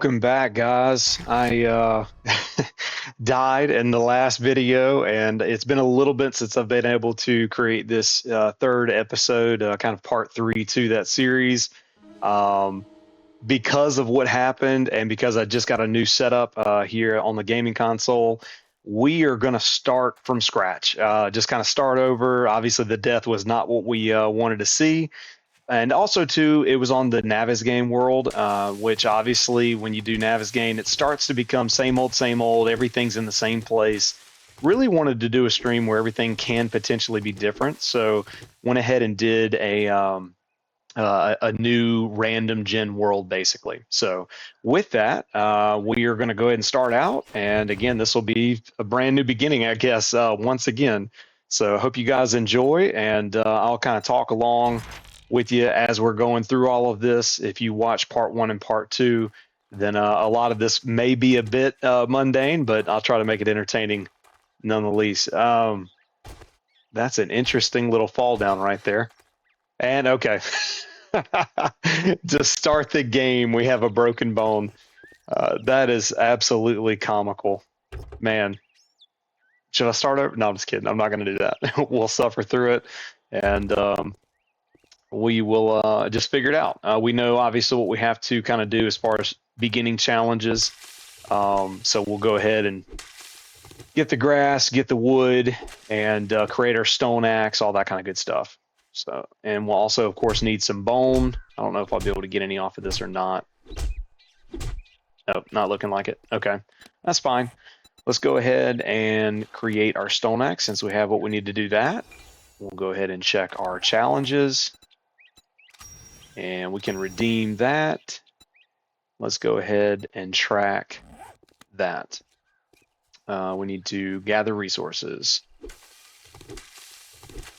Welcome back, guys. I died in the last video, and it's been a little bit since I've been able to create this third episode, kind of part three to that series. Um, because of what happened, and because I just got a new setup here on the gaming console, we are going to start from scratch. Just kind of start over. Obviously, the death was not what we wanted to see. And also, too, it was on the Naviz world, which obviously, when you do Naviz, it starts to become same old, same old. Everything's in the same place. Really wanted to do a stream where everything can potentially be different, so went ahead and did a new random gen world, basically. So with that, we are going to go ahead and start out. And again, this will be a brand new beginning, I guess, once again. So I hope you guys enjoy, and I'll kind of talk along with you as we're going through all of this. If you watch part one and part two, then a lot of this may be a bit mundane, but I'll try to make it entertaining nonetheless. That's an interesting little fall down right there. And okay, to start the game, we have a broken bone. That is absolutely comical. Man, should I start over? No, I'm just kidding. I'm not going to do that. We'll suffer through it, and we will just figure it out. We know obviously what we have to kind of do as far as beginning challenges. So we'll go ahead and get the grass, get the wood, and create our stone axe, all that kind of good stuff. So, and we'll also, of course, need some bone. I don't know if I'll be able to get any off of this or not. Nope, not looking like it. Okay, that's fine. Let's go ahead and create our stone axe since we have what we need to do that. We'll go ahead and check our challenges. And we can redeem that. Let's go ahead and track that. We need to gather resources.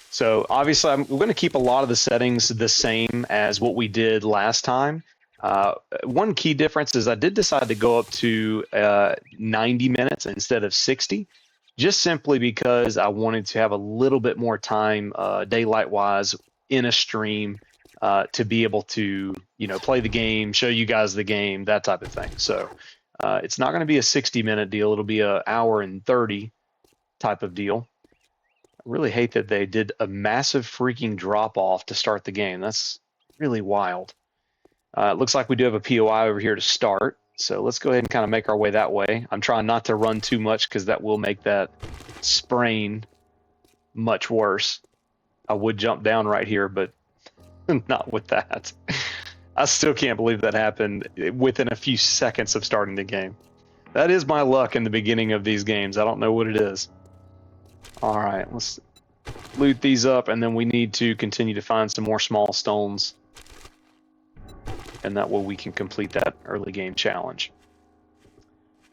So obviously, we're going to keep a lot of the settings the same as what we did last time. One key difference is I did decide to go up to 90 minutes instead of 60, just simply because I wanted to have a little bit more time daylight-wise in a stream to be able to, play the game, show you guys the game, that type of thing. So it's not going to be a 60-minute deal. It'll be an hour and 30 type of deal. I really hate that they did a massive freaking drop-off to start the game. That's really wild. It looks like we do have a POI over here to start. So let's go ahead and kind of make our way that way. I'm trying not to run too much because that will make that sprain much worse. I would jump down right here, but not with that. I still can't believe that happened within a few seconds of starting the game. That is my luck in the beginning of these games. I don't know what it is. All right, let's loot these up, and then we need to continue to find some more small stones. And that way we can complete that early game challenge.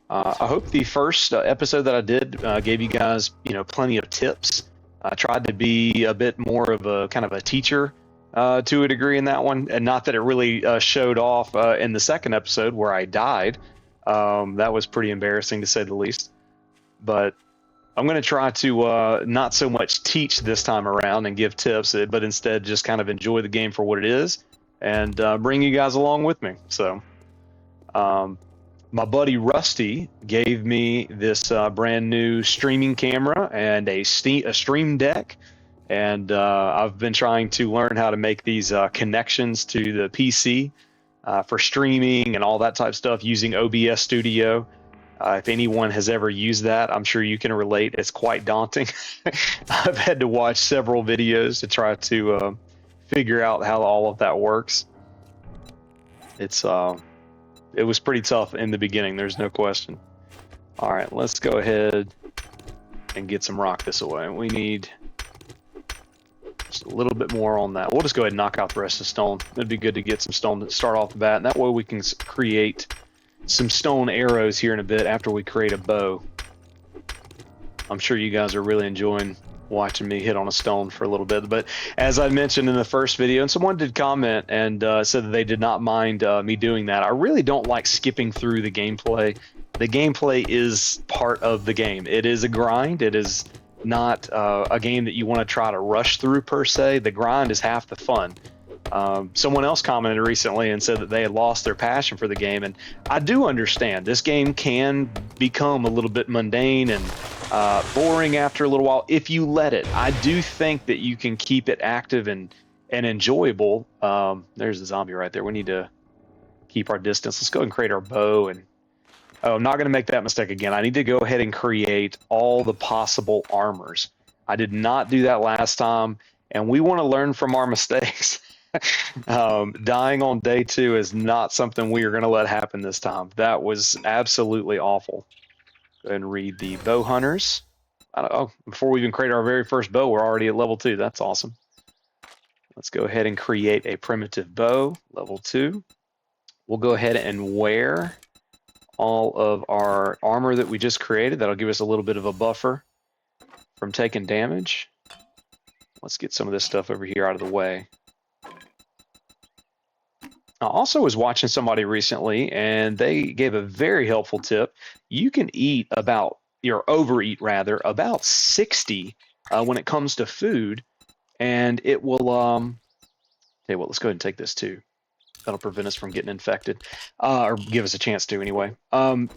I hope the first episode that I did gave you guys, plenty of tips. I tried to be a bit more of a kind of a teacher to a degree in that one, and not that it really showed off in the second episode where I died. That was pretty embarrassing to say the least. But I'm going to try to not so much teach this time around and give tips, but instead just kind of enjoy the game for what it is and bring you guys along with me. So my buddy Rusty gave me this brand new streaming camera and a stream deck. And I've been trying to learn how to make these connections to the PC for streaming and all that type of stuff using OBS Studio. If anyone has ever used that, I'm sure you can relate. It's quite daunting. I've had to watch several videos to try to figure out how all of that works. It was pretty tough in the beginning. There's no question. All right, let's go ahead and get some rock this away. We need just a little bit more on that. We'll just go ahead and knock out the rest of the stone. It'd be good to get some stone to start off the bat, and that way we can create some stone arrows here in a bit after we create a bow. I'm sure you guys are really enjoying watching me hit on a stone for a little bit. But as I mentioned in the first video, and someone did comment and said that they did not mind me doing that, I really don't like skipping through the gameplay. The gameplay is part of the game. It is a grind. It is not a game that you want to try to rush through per se. The grind is half the fun. Someone else commented recently and said that they had lost their passion for the game, and I do understand this game can become a little bit mundane and boring after a little while if you let it. I do think that you can keep it active and enjoyable. There's the zombie right there. We need to keep our distance. Let's go ahead and create our bow. And oh, I'm not going to make that mistake again. I need to go ahead and create all the possible armors. I did not do that last time, and we want to learn from our mistakes. Dying on day 2 is not something we are going to let happen this time. That was absolutely awful. Go ahead and read the bow hunters. Oh, before we even create our very first bow, we're already at level 2. That's awesome. Let's go ahead and create a primitive bow, level 2. We'll go ahead and wear all of our armor that we just created. That'll give us a little bit of a buffer from taking damage. Let's get some of this stuff over here out of the way. I also was watching somebody recently, and they gave a very helpful tip. You can eat about, or overeat rather, about 60 when it comes to food, and it will, tell you what, let's go ahead and take this too. That'll prevent us from getting infected, or give us a chance to anyway.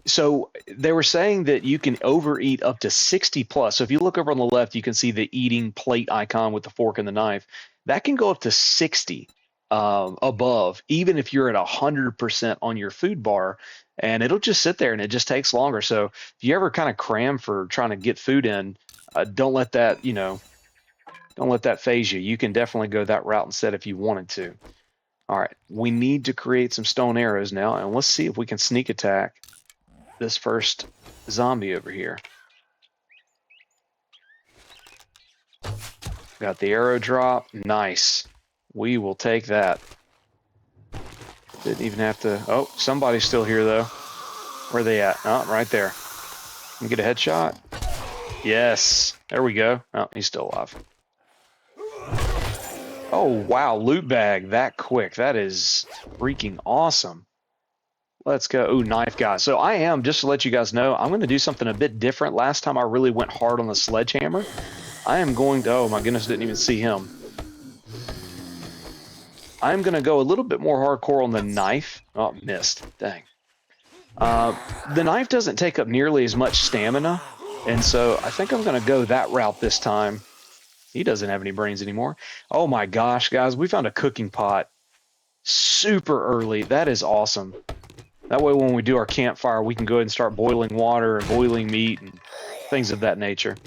So they were saying that you can overeat up to 60 plus. So if you look over on the left, you can see the eating plate icon with the fork and the knife. That can go up to 60 above, even if you're at 100% on your food bar, and it'll just sit there and it just takes longer. So if you ever kind of cram for trying to get food in, don't let that, don't let that phase you. You can definitely go that route instead if you wanted to. All right, we need to create some stone arrows now, and let's see if we can sneak attack this first zombie over here. Got the arrow drop. Nice. We will take that. Didn't even have to... Oh, somebody's still here, though. Where are they at? Oh, right there. Can we get a headshot? Yes. There we go. Oh, he's still alive. Oh, wow. Loot bag that quick. That is freaking awesome. Let's go. Ooh, knife guy. So I am, just to let you guys know, I'm going to do something a bit different. Last time I really went hard on the sledgehammer. I am going to... Oh, my goodness, didn't even see him. I'm going to go a little bit more hardcore on the knife. Oh, missed. Dang. The knife doesn't take up nearly as much stamina, and so I think I'm going to go that route this time. He doesn't have any brains anymore. Oh my gosh, guys, we found a cooking pot super early. That is awesome. That way when we do our campfire, we can go ahead and start boiling water and boiling meat and things of that nature.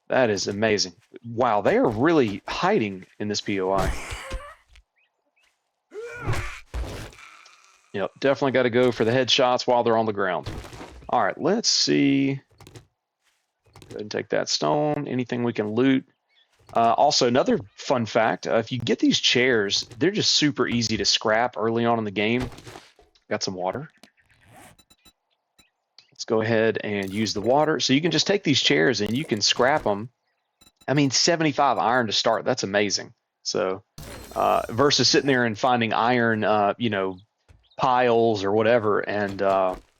That is amazing. Wow, they are really hiding in this POI. Yep, definitely got to go for the headshots while they're on the ground. All right, let's see. Go ahead and take that stone. Anything we can loot. Also, another fun fact, if you get these chairs, they're just super easy to scrap early on in the game. Got some water. Let's go ahead and use the water. So you can just take these chairs and you can scrap them. I mean, 75 iron to start. That's amazing. So versus sitting there and finding iron, piles or whatever, and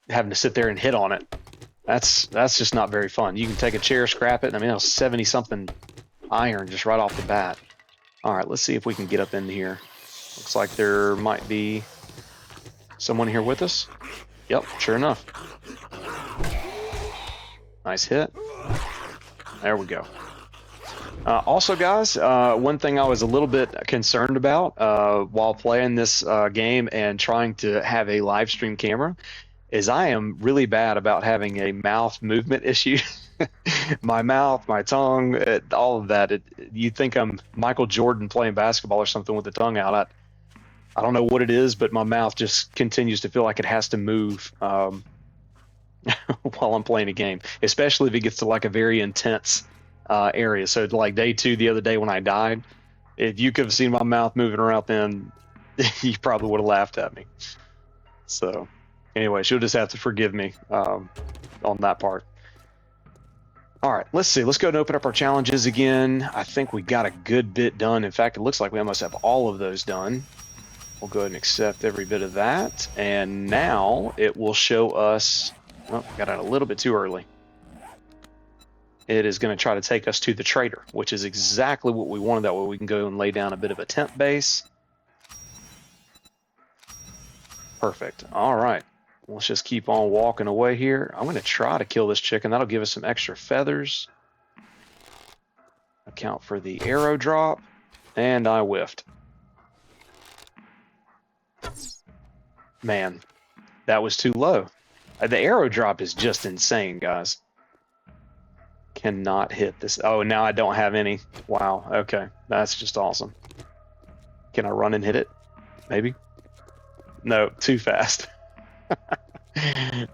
having to sit there and hit on it. That's just not very fun. You can take a chair, scrap it, and I mean, 70 something iron just right off the bat. All right, let's see if we can get up in here. Looks like there might be someone here with us. Yep, sure enough. Nice hit. There we go. Also, guys, one thing I was a little bit concerned about while playing this game and trying to have a live stream camera is I am really bad about having a mouth movement issue. My mouth, my tongue, all of that. You think I'm Michael Jordan playing basketball or something with the tongue out. I don't know what it is, but my mouth just continues to feel like it has to move while I'm playing a game, especially if it gets to like a very intense area. So like day 2 the other day when I died, if you could have seen my mouth moving around then, you probably would have laughed at me. So anyways, you'll just have to forgive me on that part. All right, let's see. Let's go and open up our challenges again. I think we got a good bit done. In fact, it looks like we almost have all of those done. We'll go ahead and accept every bit of that. And now it will show us... Oh, got out a little bit too early. It is going to try to take us to the trader, which is exactly what we wanted. That way we can go and lay down a bit of a tent base. Perfect. All right. Let's just keep on walking away here. I'm going to try to kill this chicken. That'll give us some extra feathers. Account for the arrow drop. And I whiffed. Man, that was too low. The arrow drop is just insane, guys. Cannot hit this. Oh, now I don't have any. Wow. Okay. That's just awesome. Can I run and hit it? Maybe? No, too fast.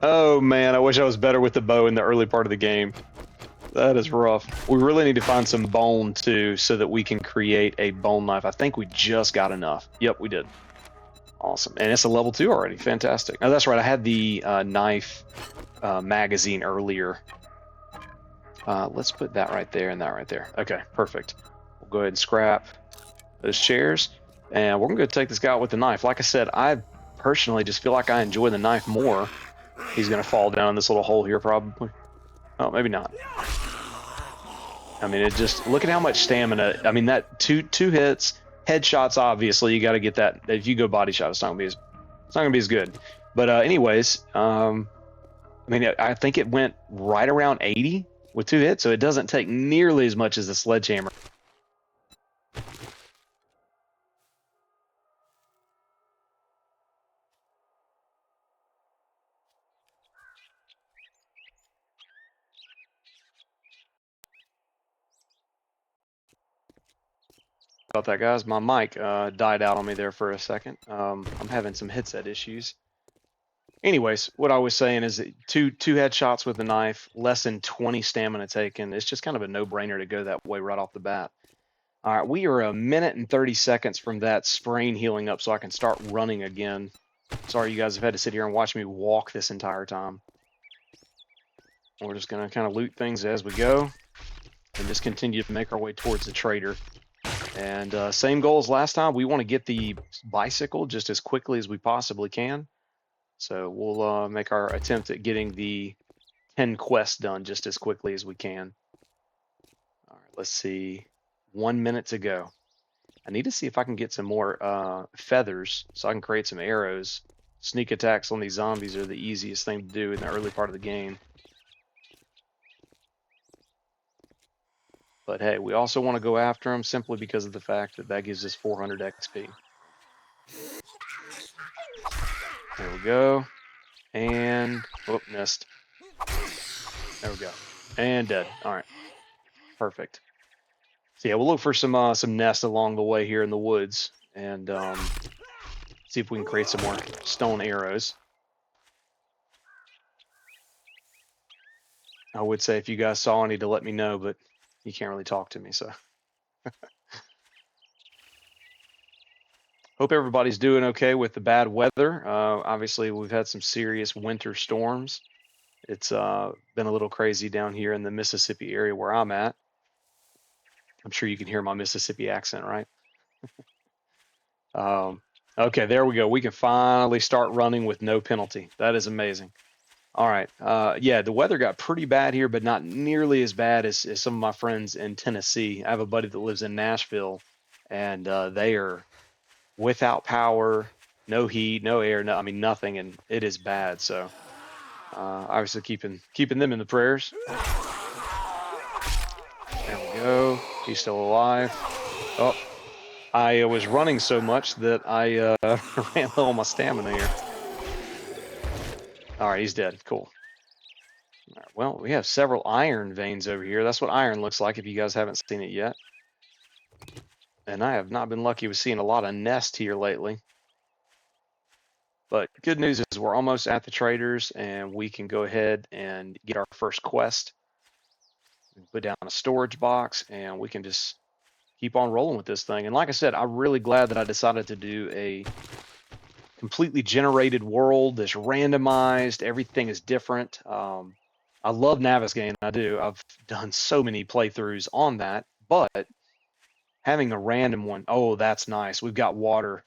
Oh, man. I wish I was better with the bow in the early part of the game. That is rough. We really need to find some bone, too, so that we can create a bone knife. I think we just got enough. Yep, we did. Awesome. And it's a level 2 already. Fantastic. Oh, that's right. I had the knife magazine earlier. Let's put that right there and that right there. Okay, perfect. We'll go ahead and scrap those chairs. And we're going to go take this guy out with the knife. Like I said, I personally just feel like I enjoy the knife more. He's going to fall down this little hole here probably. Oh, maybe not. I mean, it just, look at how much stamina. I mean, that two hits, headshots, obviously, you got to get that. If you go body shot, it's not going to be as good. But anyways, I mean, I think it went right around 80 with 2 hits, so it doesn't take nearly as much as the sledgehammer. About that, guys. My mic died out on me there for a second. I'm having some headset issues. Anyways, what I was saying is that two headshots with the knife, less than 20 stamina taken. It's just kind of a no-brainer to go that way right off the bat. All right, we are 1 minute and 30 seconds from that sprain healing up, so I can start running again. Sorry you guys have had to sit here and watch me walk this entire time. We're just going to kind of loot things as we go and just continue to make our way towards the trader. And same goal as last time. We want to get the bicycle just as quickly as we possibly can. So we'll make our attempt at getting the 10 quests done just as quickly as we can. All right, let's see. 1 minute to go. I need to see if I can get some more feathers so I can create some arrows. Sneak attacks on these zombies are the easiest thing to do in the early part of the game. But hey, we also want to go after them simply because of the fact that that gives us 400 XP. There we go. And, oh, missed. There we go. And dead. All right. Perfect. So yeah, we'll look for some nests along the way here in the woods and see if we can create some more stone arrows. I would say if you guys saw any to let me know, but you can't really talk to me, so. Hope everybody's doing okay with the bad weather. Obviously, we've had some serious winter storms. It's been a little crazy down here in the Mississippi area where I'm at. I'm sure you can hear my Mississippi accent, right? Okay, there we go. We can finally start running with no penalty. That is amazing. All right. Yeah, the weather got pretty bad here, but not nearly as bad as some of my friends in Tennessee. I have a buddy that lives in Nashville, and they are without power, no heat, no air, no, I mean nothing, and it is bad. So obviously keeping them in the prayers. There we go. He's still alive. Oh, I was running so much that I ran low on my stamina here. All right, he's dead. Cool. All right, well, we have several iron veins over here. That's what iron looks like if you guys haven't seen it yet. And I have not been lucky with seeing a lot of nests here lately. But good news is we're almost at the traders, and we can go ahead and get our first quest. Put down a storage box, and we can just keep on rolling with this thing. And like I said, I'm really glad that I decided to do a completely generated world that's randomized. Everything is different. I love Navigating. I do. I've done so many playthroughs on that, but having a random one, oh, that's nice. We've got water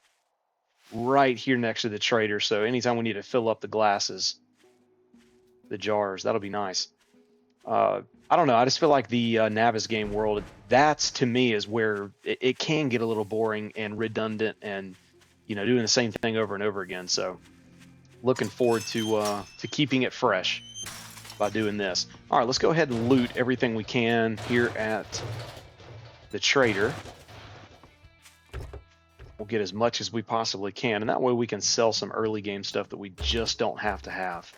right here next to the trader, so anytime we need to fill up the glasses, the jars, that'll be nice. I don't know. I just feel like the Navigating world, that's to me is where it can get a little boring and redundant and, you know, doing the same thing over and over again. So looking forward to keeping it fresh by doing this. All right, let's go ahead and loot everything we can here at the trader. We'll get as much as we possibly can, and that way we can sell some early game stuff that we just don't have to have.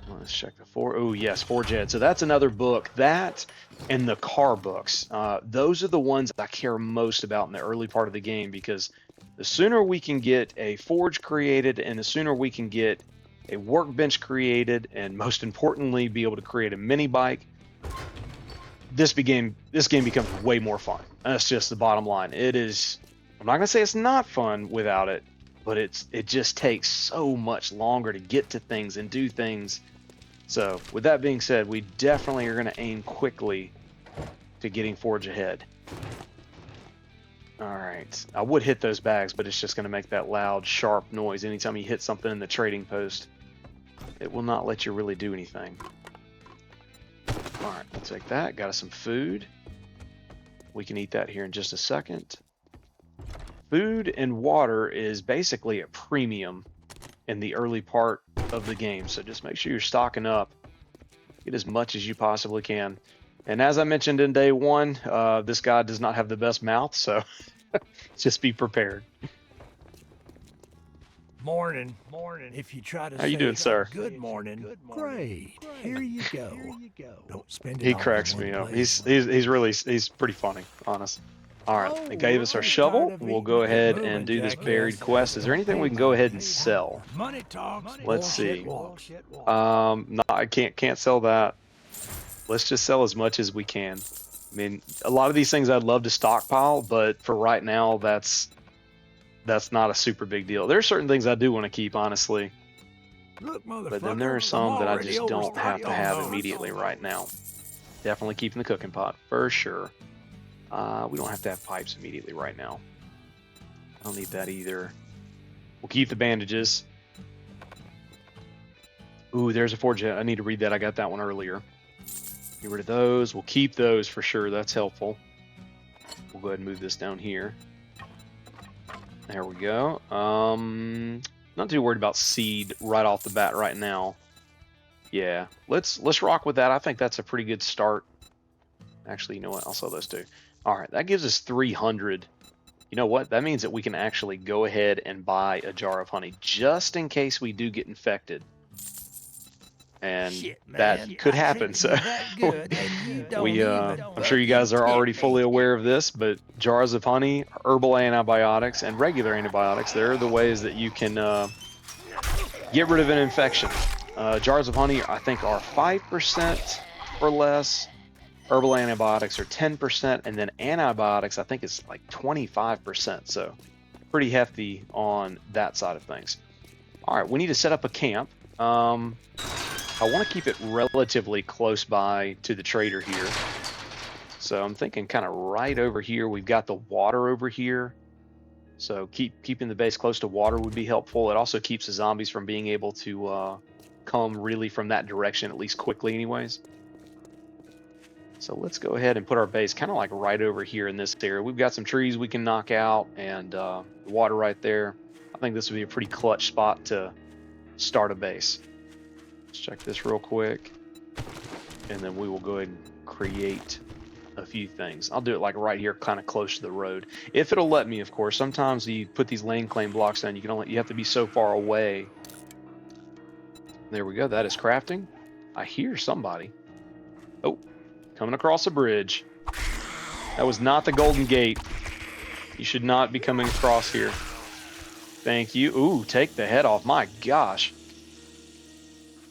Let's check the oh yes, Forge Ed. So that's another book. That and the car books. Those are the ones I care most about in the early part of the game, because the sooner we can get a forge created, and the sooner we can get a workbench created, and most importantly, be able to create a mini bike, this game becomes way more fun. That's just the bottom line. It is. I'm not gonna say it's not fun without it, but it just takes so much longer to get to things and do things. So with that being said, we definitely are gonna aim quickly to getting Forge ahead. All right, I would hit those bags, but it's just gonna make that loud, sharp noise anytime you hit something in the trading post. It will not let you really do anything. All right, we'll take that. Got us some food. We can eat that here in just a second. Food and water is basically a premium in the early part of the game, so just make sure you're stocking up. Get as much as you possibly can. And as I mentioned in day one, this guy does not have the best mouth, so just be prepared. Morning. If you try to How you doing, sir? Good morning. Great. Here you go. Don't spend it He all cracks in one me up. place. He's pretty funny, honest. All right, they gave us our shovel. We'll go ahead and do this buried quest. Is there anything we can go ahead and sell? Money talks. Let's see. Bullshit walks. No, I can't sell that. Let's just sell as much as we can. I mean, a lot of these things I'd love to stockpile, but for right now, that's not a super big deal. There are certain things I do want to keep, honestly. Look, But then there are some that I just don't have to have immediately right now. Definitely keeping the cooking pot, for sure. We don't have to have pipes immediately right now. I don't need that either. We'll keep the bandages. Ooh, there's a forge. I need to read that. I got that one earlier. Get rid of those. We'll keep those for sure. That's helpful. We'll go ahead and move this down here. There we go. Not too worried about seed right off the bat right now. Yeah, let's rock with that. I think that's a pretty good start. Actually, you know what? I'll sell those too. All right, that gives us 300. You know what? That means that we can actually go ahead and buy a jar of honey just in case we do get infected. And that could happen. So I'm sure you guys are already fully aware of this, but jars of honey, herbal antibiotics, and regular antibiotics, they're the ways that you can get rid of an infection. Jars of honey, I think, are 5% or less. Herbal antibiotics are 10%, and then antibiotics, I think, is like 25%. So pretty hefty on that side of things. All right, we need to set up a camp. I want to keep it relatively close by to the trader here. So I'm thinking kind of right over here. We've got the water over here. So keeping the base close to water would be helpful. It also keeps the zombies from being able to come really from that direction, at least quickly anyways. So let's go ahead and put our base kind of like right over here in this area. We've got some trees we can knock out and water right there. I think this would be a pretty clutch spot to start a base. Let's check this real quick. And then we will go ahead and create a few things. I'll do it like right here, kind of close to the road. If it'll let me, of course. Sometimes you put these lane claim blocks down, you have to be so far away. There we go. That is crafting. I hear somebody. Oh, coming across a bridge. That was not the Golden Gate. You should not be coming across here. Thank you. Ooh, take the head off. My gosh.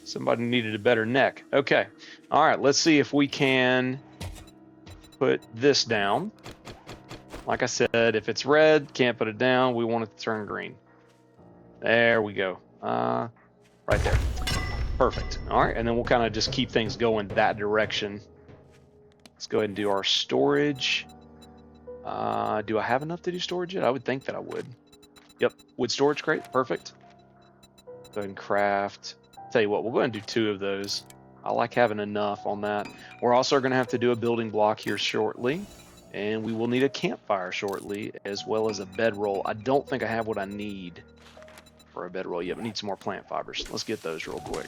Somebody needed a better neck. Okay. All right. Let's see if we can put this down. Like I said, if it's red, can't put it down. We want it to turn green. There we go. Right there. Perfect. All right. And then we'll kind of just keep things going that direction. Let's go ahead and do our storage. Do I have enough to do storage yet? I would think that I would. Yep. Wood storage crate. Perfect. Go ahead and craft. Tell you what, we'll go ahead and do 2 of those. I like having enough on that. We're also going to have to do a building block here shortly. And we will need a campfire shortly, as well as a bedroll. I don't think I have what I need. for a bedroll. Yep, we need some more plant fibers. Let's get those real quick.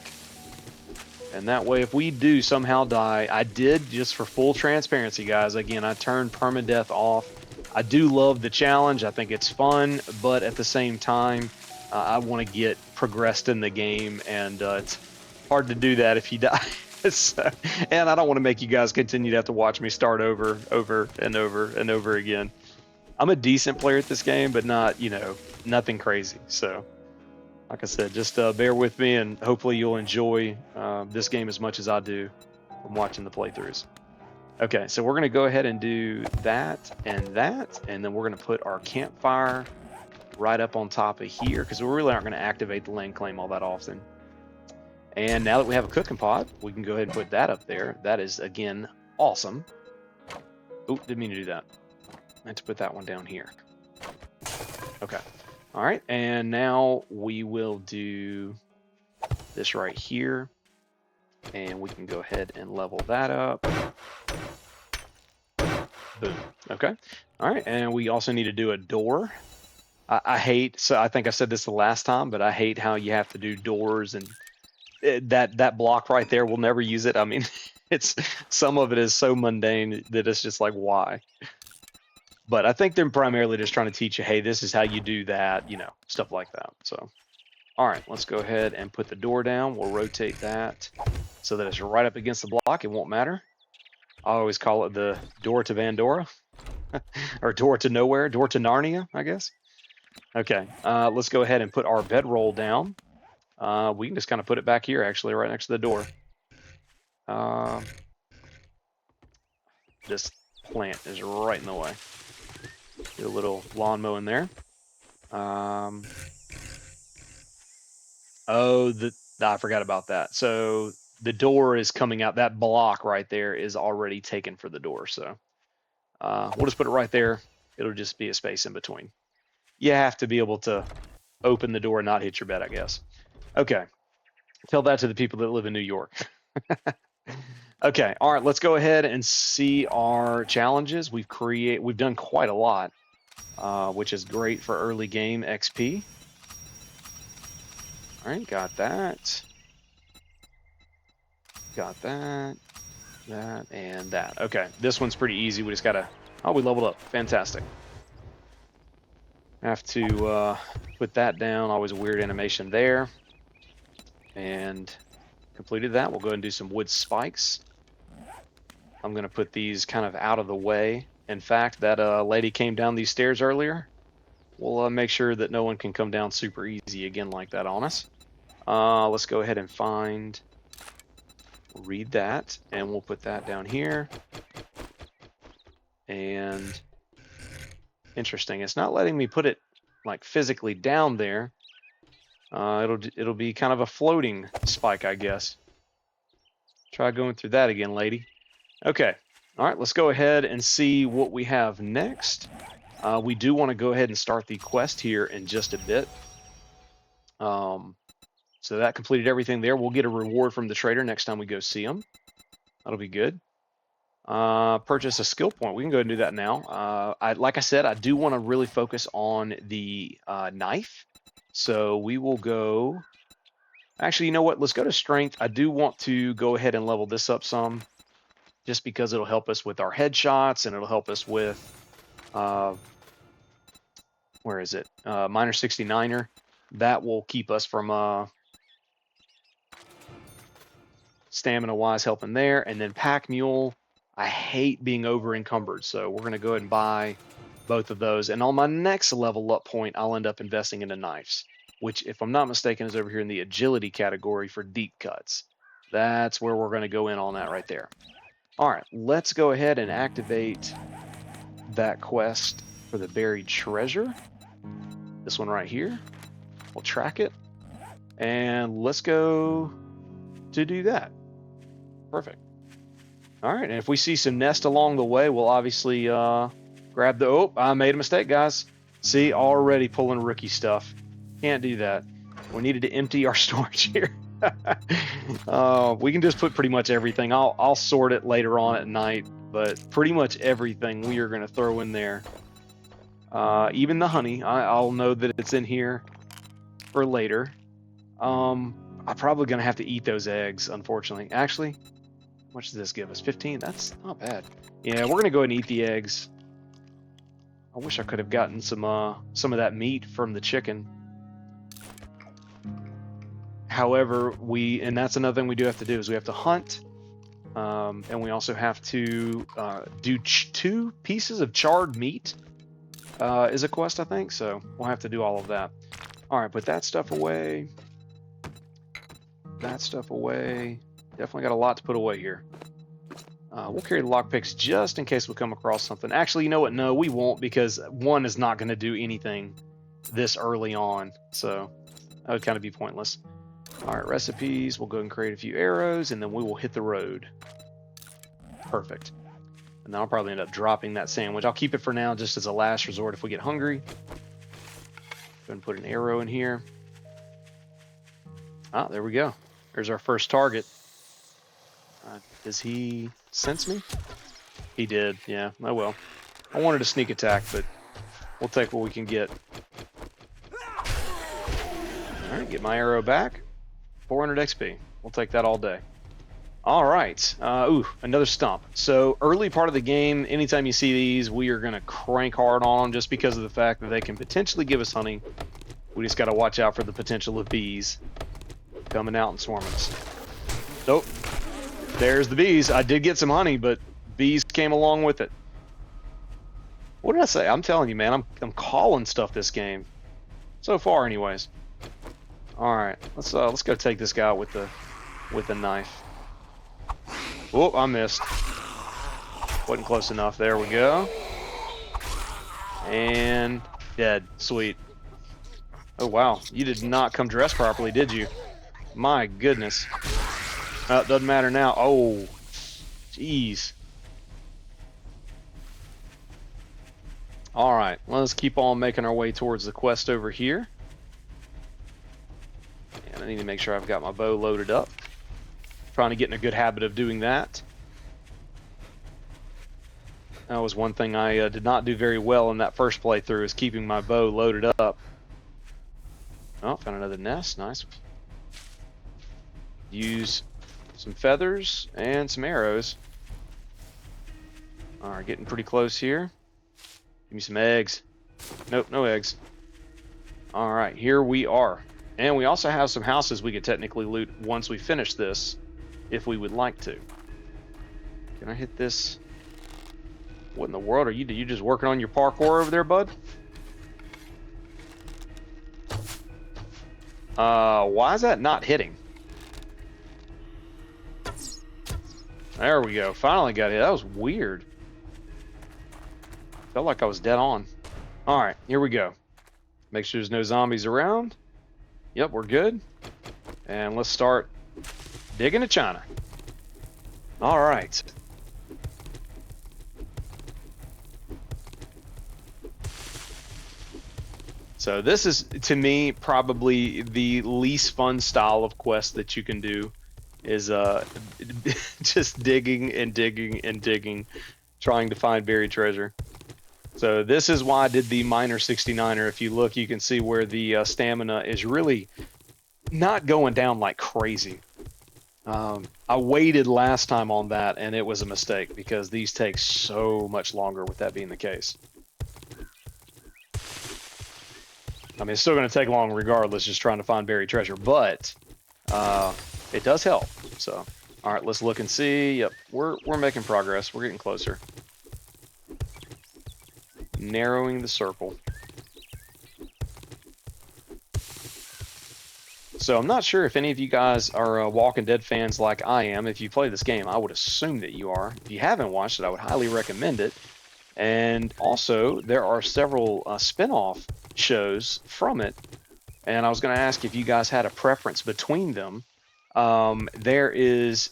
And that way, if we do somehow die, I did, just for full transparency, guys, again, I turned permadeath off. I do love the challenge. I think it's fun, but at the same time, I want to get progressed in the game, and it's hard to do that if you die. So, and I don't want to make you guys continue to have to watch me start over and over again. I'm a decent player at this game, but not, nothing crazy. So, like I said, just bear with me, and hopefully you'll enjoy this game as much as I do from watching the playthroughs. Okay, so we're going to go ahead and do that, and then we're going to put our campfire right up on top of here, because we really aren't going to activate the land claim all that often. And now that we have a cooking pot, we can go ahead and put that up there. That is, again, awesome. Oh, didn't mean to do that. I meant to put that one down here. Okay. All right, and now we will do this right here, and we can go ahead and level that up. Boom. Okay. All right, and we also need to do a door. I hate, so I think I said this the last time, but I hate how you have to do doors, and that block right there, we'll never use it. I mean, it's, some of it is so mundane that it's just like, why? But I think they're primarily just trying to teach you, hey, this is how you do that, stuff like that. So, all right, let's go ahead and put the door down. We'll rotate that so that it's right up against the block. It won't matter. I always call it the door to Vandora, or door to nowhere, door to Narnia, I guess. Okay, let's go ahead and put our bedroll down. We can just kind of put it back here, actually, right next to the door. This plant is right in the way. Do a little lawn mowing there. Oh, I forgot about that. So the door is coming out. That block right there is already taken for the door. So we'll just put it right there. It'll just be a space in between. You have to be able to open the door and not hit your bed, I guess. Okay. Tell that to the people that live in New York. Okay. All right. Let's go ahead and see our challenges. We've done quite a lot, which is great for early game XP. All right. Got that. Got that, and that. Okay. This one's pretty easy. We just got to, we leveled up. Fantastic. Have to put that down. Always a weird animation there. And completed that. We'll go ahead and do some wood spikes. I'm going to put these kind of out of the way. In fact, that lady came down these stairs earlier. We'll make sure that no one can come down super easy again like that on us. Let's go ahead and read that, and we'll put that down here. And interesting, it's not letting me put it like physically down there. It'll be kind of a floating spike, I guess. Try going through that again, lady. Okay. All right, let's go ahead and see what we have next. We do want to go ahead and start the quest here in just a bit. So that completed everything there. We'll get a reward from the trader next time we go see him. That'll be good. Purchase a skill point. We can go ahead and do that now. Like I said, I do want to really focus on the knife. So we will go... Actually, you know what? Let's go to strength. I do want to go ahead and level this up some, just because it'll help us with our headshots, and it'll help us with... where is it? Minor 69er. That will keep us from... stamina-wise helping there. And then pack mule, I hate being over encumbered, so we're going to go ahead and buy both of those. And on my next level up point, I'll end up investing into knives, which, if I'm not mistaken, is over here in the agility category for deep cuts. That's where we're going to go in on that right there. All right, let's go ahead and activate that quest for the buried treasure. This one right here. We'll track it, and let's go to do that. Perfect. All right, and if we see some nest along the way, we'll obviously grab the... Oh, I made a mistake, guys. See, already pulling rookie stuff. Can't do that. We needed to empty our storage here. We can just put pretty much everything. I'll sort it later on at night, but pretty much everything we are going to throw in there. Even the honey, I'll know that it's in here. for later. I'm probably gonna have to eat those eggs, unfortunately. Actually, how much does this give us? 15? That's not bad. Yeah, we're gonna go ahead and eat the eggs. I wish I could have gotten some of that meat from the chicken. However, and that's another thing we do have to do, is we have to hunt, and we also have to do 2 pieces of charred meat is a quest, I think, so we'll have to do all of that. All right, put that stuff away. That stuff away. Definitely got a lot to put away here. We'll carry the lockpicks just in case we come across something. Actually, you know what? No, we won't, because 1 is not going to do anything this early on, so that would kind of be pointless. All right, recipes. We'll go and create a few arrows, and then we will hit the road. Perfect. And then I'll probably end up dropping that sandwich. I'll keep it for now just as a last resort if we get hungry. Go and put an arrow in here. Ah, there we go. There's our first target. Does he sense me? He did, yeah. Oh well. I wanted a sneak attack, but we'll take what we can get. Alright, get my arrow back. 400 XP. We'll take that all day. Alright. Ooh, another stump. So, early part of the game, anytime you see these, we are going to crank hard on them just because of the fact that they can potentially give us honey. We just got to watch out for the potential of bees coming out and swarming us. Nope. There's the bees. I did get some honey, but bees came along with it. What did I say? I'm telling you, man, I'm calling stuff this game. So far, anyways. All right, let's go take this guy out with the knife. Oh, I missed. Wasn't close enough. There we go. And dead. Sweet. Oh wow, you did not come dressed properly, did you? My goodness. It doesn't matter now. Oh, jeez. All right, let's keep on making our way towards the quest over here. And I need to make sure I've got my bow loaded up. Trying to get in a good habit of doing that. That was one thing I did not do very well in that first playthrough, is keeping my bow loaded up. Oh, found another nest. Nice. Use some feathers and some arrows. All right, getting pretty close here. Give me some eggs. Nope, no eggs. All right, here we are. And we also have some houses we could technically loot once we finish this, if we would like to. Can I hit this? What in the world are you? Are you just working on your parkour over there, bud? Why is that not hitting? There we go. Finally got hit. That was weird. Felt like I was dead on. All right, here we go. Make sure there's no zombies around. Yep, we're good. And let's start digging to China. All right. So this is, to me, probably the least fun style of quest that you can do, is just digging and digging and digging, trying to find buried treasure. So this is why I did the minor 69er. If you look, you can see where the stamina is really not going down like crazy. I waited last time on that, and it was a mistake, because these take so much longer with that being the case. I mean, it's still going to take long regardless, just trying to find buried treasure, but it does help. So, all right, let's look and see. Yep, we're making progress. We're getting closer. Narrowing the circle. So I'm not sure if any of you guys are Walking Dead fans like I am. If you play this game, I would assume that you are. If you haven't watched it, I would highly recommend it. And also, there are several spin-off shows from it. And I was going to ask if you guys had a preference between them. There is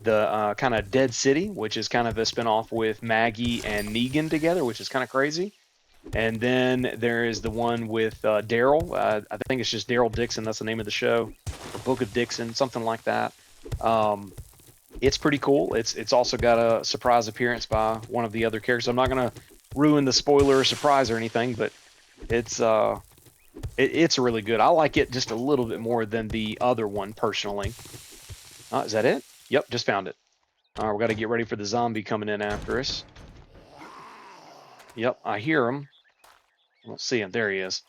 the kind of Dead City, which is kind of a spin-off with Maggie and Negan together, which is kind of crazy. And then there is the one with Daryl. I think it's just Daryl Dixon. That's the name of the show. The Book of Dixon, something like that. It's pretty cool. It's also got a surprise appearance by one of the other characters. I'm not going to ruin the spoiler or surprise or anything, but it's It's really good. I like it just a little bit more than the other one personally. Is that it? Yep, just found it. All right, we got to get ready for the zombie coming in after us. Yep, I hear him. I don't see him. There he is.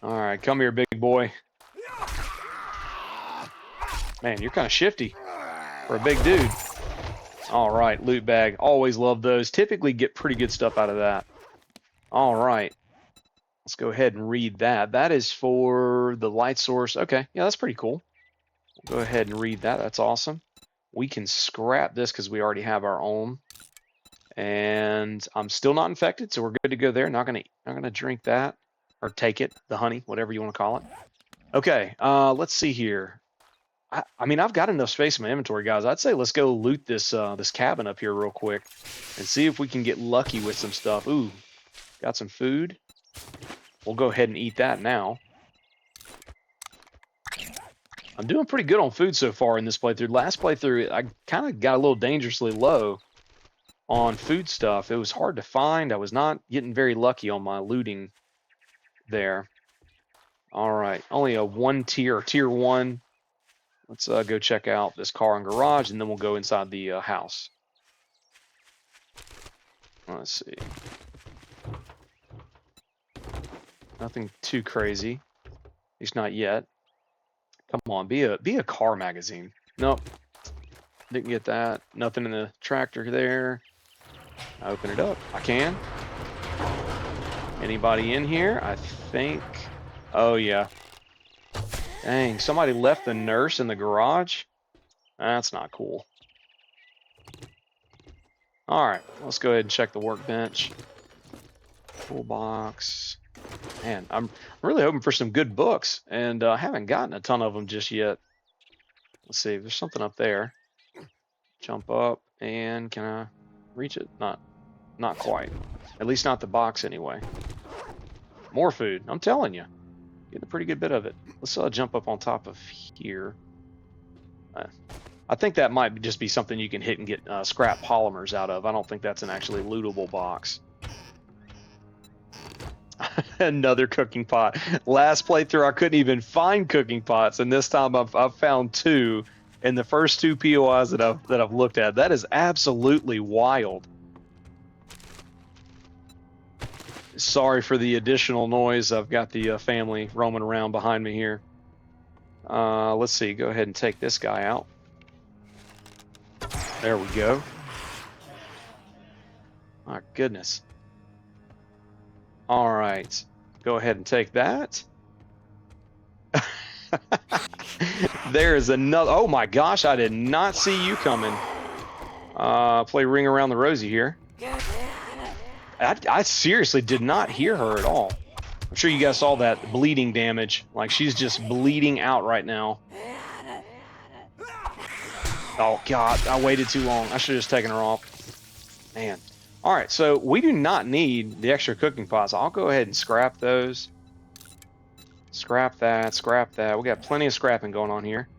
All right, come here, big boy. Man, you're kind of shifty for a big dude. All right, loot bag. Always love those. Typically get pretty good stuff out of that. All right. Let's go ahead and read that. That is for the light source. Okay, yeah, that's pretty cool. We'll go ahead and read that. That's awesome. We can scrap this because we already have our own. And I'm still not infected, so we're good to go there. Not gonna drink that or take it, the honey, whatever you want to call it. Okay, let's see here. I mean, I've got enough space in my inventory, guys. I'd say let's go loot this this cabin up here real quick and see if we can get lucky with some stuff. Ooh, got some food. We'll go ahead and eat that now. I'm doing pretty good on food so far in this playthrough. Last playthrough, I kind of got a little dangerously low on food stuff. It was hard to find. I was not getting very lucky on my looting there. All right, only a tier 1. Let's go check out this car and garage, and then we'll go inside the house. Let's see. Nothing too crazy. At least not yet. Come on, be a car magazine. Nope. Didn't get that. Nothing in the tractor there. I open it up. I can. Anybody in here? I think. Oh, yeah. Dang, somebody left the nurse in the garage? That's not cool. Alright, let's go ahead and check the workbench. Toolbox. Man, I'm really hoping for some good books, and I haven't gotten a ton of them just yet. Let's see, there's something up there. Jump up, and can I reach it? Not quite. At least not the box anyway. More food, I'm telling you. Getting a pretty good bit of it. Let's jump up on top of here. I think that might just be something you can hit and get scrap polymers out of. I don't think that's an actually lootable box. Another cooking pot. Last playthrough, I couldn't even find cooking pots, and this time I've found 2 in the first 2 POIs that I've looked at. That is absolutely wild. Sorry for the additional noise. I've got the family roaming around behind me here. Let's see. Go ahead and take this guy out. There we go. My goodness. All right. Go ahead and take that. There is another. Oh my gosh, I did not see you coming. Play Ring Around the Rosie here. I seriously did not hear her at all. I'm sure you guys saw that bleeding damage. Like, she's just bleeding out right now. Oh, God, I waited too long. I should have just taken her off. Man. All right, so we do not need the extra cooking pots. I'll go ahead and scrap those. Scrap that, scrap that. We got plenty of scrapping going on here.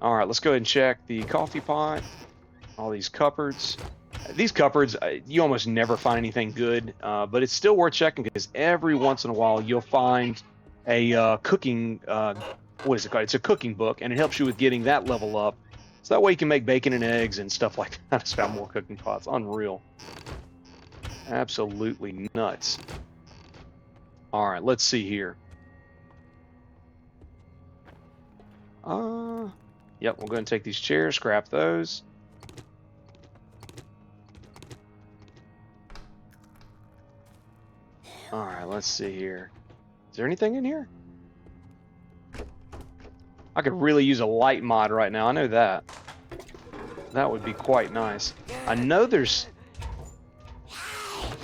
All right, let's go ahead and check the coffee pot. All these cupboards. These cupboards, you almost never find anything good, but it's still worth checking because every once in a while you'll find a cooking, what is it called? It's a cooking book, and it helps you with getting that level up. So that way you can make bacon and eggs and stuff like that. I just found more cooking pots. Unreal. Absolutely nuts. All right, let's see here. Yep, we'll go and take these chairs, scrap those. All right, let's see here. Is there anything in here? I could really use a light mod right now. I know that. That would be quite nice. I know there's...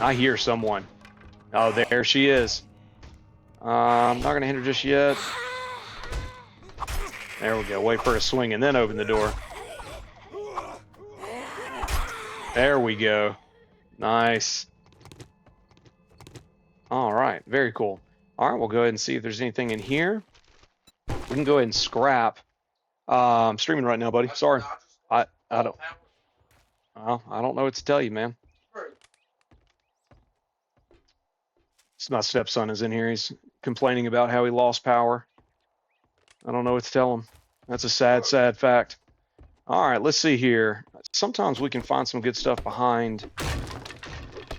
I hear someone. Oh, there she is. I'm not going to hit her just yet. There we go. Wait for her to swing and then open the door. There we go. Nice. All right. Very cool. All right. We'll go ahead and see if there's anything in here. We can go ahead and scrap. I'm streaming right now, buddy. Sorry. I don't. Well, I don't know what to tell you, man. My stepson is in here. He's complaining about how he lost power. I don't know what to tell him. That's a sad, sad fact. All right, let's see here. Sometimes we can find some good stuff behind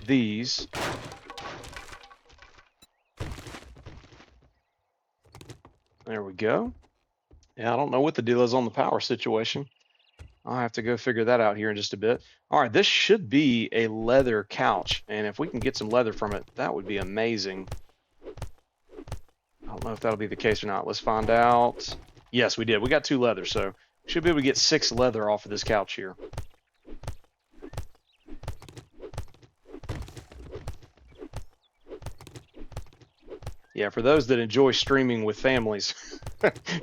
these. There we go. Yeah, I don't know what the deal is on the power situation. I'll have to go figure that out here in just a bit. All right, this should be a leather couch, and if we can get some leather from it, that would be amazing. I don't know if that'll be the case or not. Let's find out. Yes, we did. We got 2 leather, so should be able to get 6 leather off of this couch here. Yeah, for those that enjoy streaming with families,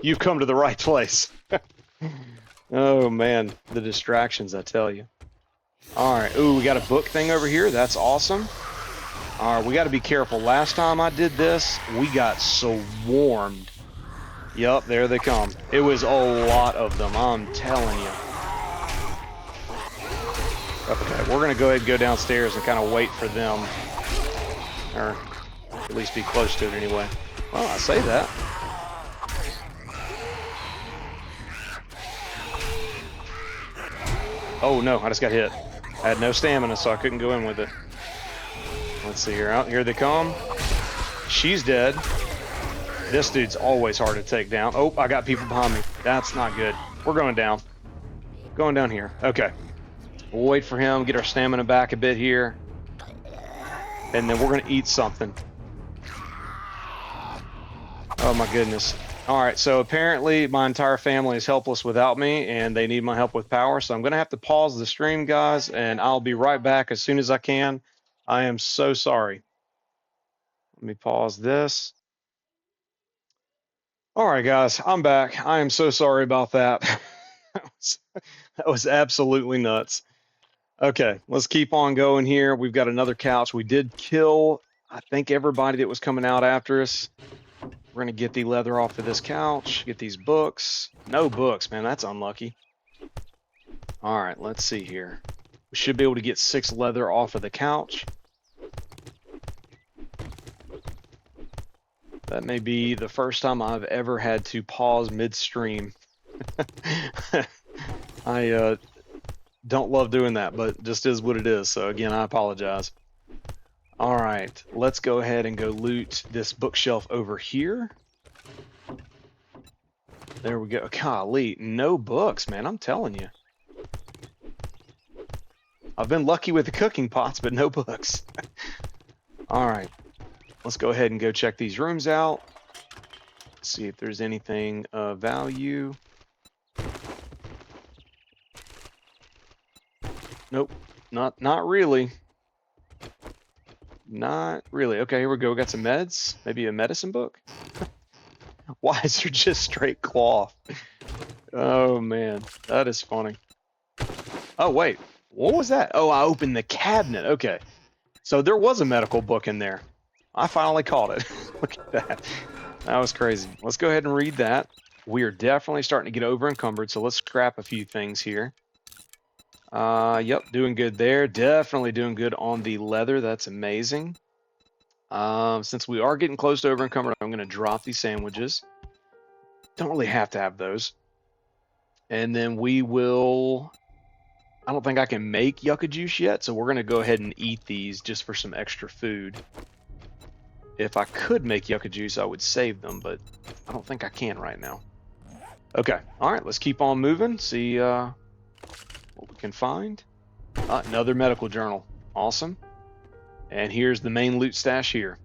you've come to the right place. Oh man, the distractions, I tell you. All right, ooh, we got a book thing over here. That's awesome. All right, we got to be careful. Last time I did this, we got swarmed. Yup, there they come. It was a lot of them, I'm telling you. Okay, we're going to go ahead and go downstairs and kind of wait for them. Or at least be close to it anyway. Well, I say that. Oh no, I just got hit. I had no stamina, so I couldn't go in with it. Let's see here. Out here they come. She's dead. This dude's always hard to take down. Oh, I got people behind me. That's not good. We're going down. Going down here. Okay. We'll wait for him, get our stamina back a bit here. And then we're going to eat something. Oh my goodness. All right, so apparently my entire family is helpless without me, and they need my help with power. So I'm going to have to pause the stream, guys, and I'll be right back as soon as I can. I am so sorry. Let me pause this. All right, guys, I'm back. I am so sorry about that. That was absolutely nuts. Okay, let's keep on going here. We've got another couch. We did kill, I think, everybody that was coming out after us. We're going to get the leather off of this couch, get these books. No books, man, that's unlucky. All right, let's see here. We should be able to get 6 leather off of the couch. That may be the first time I've ever had to pause midstream. I don't love doing that, but just is what it is. So again, I apologize. All right, let's go ahead and go loot this bookshelf over here. There we go. Golly, no books, man, I'm telling you. I've been lucky with the cooking pots, but no books. All right, let's go ahead and go check these rooms out. See if there's anything of value. Nope, not really. Not really. Okay, here we go. We got some meds. Maybe a medicine book. Why is there just straight cloth? Oh man, that is funny. Oh wait, what was that? Oh, I opened the cabinet. Okay, so there was a medical book in there. I finally caught it. Look at that. That was crazy. Let's go ahead and read that. We are definitely starting to get over encumbered, so let's scrap a few things here. Yep, doing good there. Definitely doing good on the leather. That's amazing. Since we are getting close to over encumbered, I'm going to drop these sandwiches. Don't really have to have those. And then we will... I don't think I can make yucca juice yet, so we're going to go ahead and eat these just for some extra food. If I could make yucca juice, I would save them, but I don't think I can right now. Okay, all right, let's keep on moving. See what we can find. Another medical journal. Awesome. And here's the main loot stash here.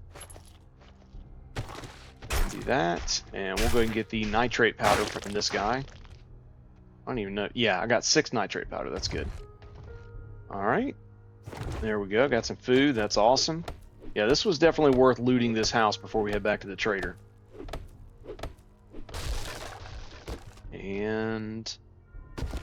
Do that, and we'll go ahead and get the nitrate powder from this guy. I don't even know. Yeah, I got 6 nitrate powder. That's good. All right. There we go. Got some food. That's awesome. Yeah, this was definitely worth looting this house before we head back to the trader. And...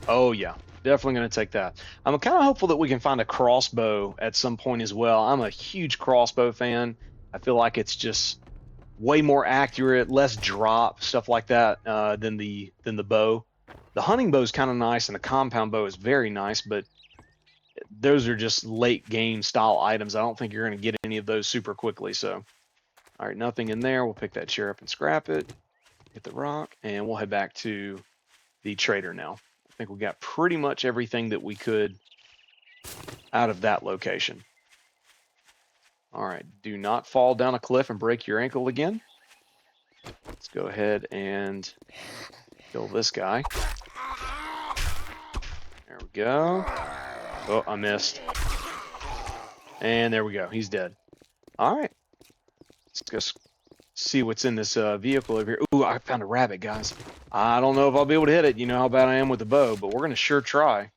oh, yeah. Definitely going to take that. I'm kind of hopeful that we can find a crossbow at some point as well. I'm a huge crossbow fan. I feel like it's just way more accurate, less drop, stuff like that than the bow. The hunting bow is kind of nice, and the compound bow is very nice, but those are just late game style items. I don't think you're going to get any of those super quickly. So All right, nothing in there. We'll pick that chair up and scrap it. Hit the rock, and we'll head back to the trader now. I think we got pretty much everything that we could out of that location. All right, do not fall down a cliff and break your ankle again. Let's go ahead and kill this guy. There we go. Oh, I missed. And there we go. He's dead. All right. Let's go see what's in this vehicle over here. Ooh, I found a rabbit, guys. I don't know if I'll be able to hit it. You know how bad I am with the bow, but we're going to sure try.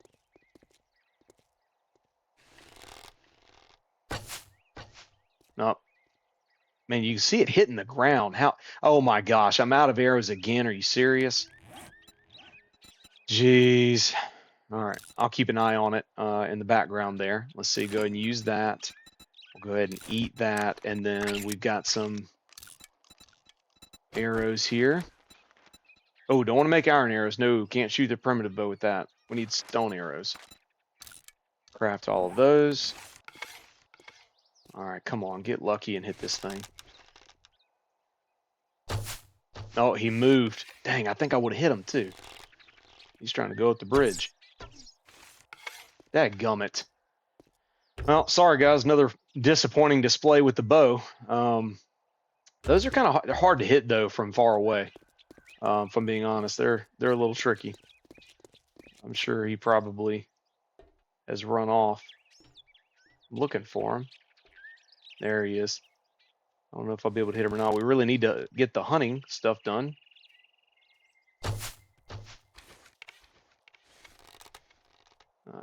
No. Man, you can see it hitting the ground. How? Oh my gosh, I'm out of arrows again. Are you serious? Jeez. All right, I'll keep an eye on it in the background there. Let's see, go ahead and use that. We'll go ahead and eat that, and then we've got some arrows here. Oh, don't want to make iron arrows. No, can't shoot the primitive bow with that. We need stone arrows. Craft all of those. All right, come on, get lucky and hit this thing. Oh, he moved. Dang, I think I would have hit him too. He's trying to go up the bridge. Dadgummit. Well, sorry guys, another disappointing display with the bow. Those are kind of hard to hit though from far away. If I'm being honest, they're a little tricky. I'm sure he probably has run off. I'm looking for him. There he is. I don't know if I'll be able to hit him or not. We really need to get the hunting stuff done.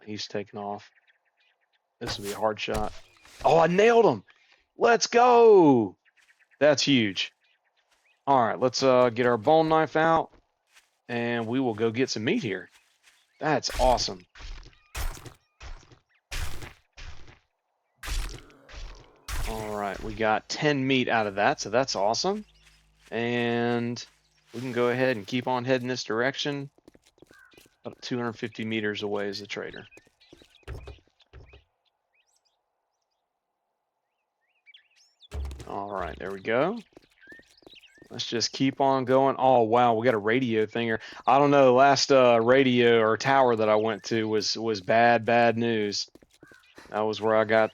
He's taking off. This will be a hard shot. Oh, I nailed him. Let's go. That's huge. All right, let's get our bone knife out, and we will go get some meat here. That's awesome. All right, we got 10 meat out of that, so that's awesome. And we can go ahead and keep on heading this direction. About 250 meters away is the trader. All right, there we go. Let's just keep on going. Oh, wow, we got a radio thing here. I don't know, the last radio or tower that I went to was bad news. That was where I got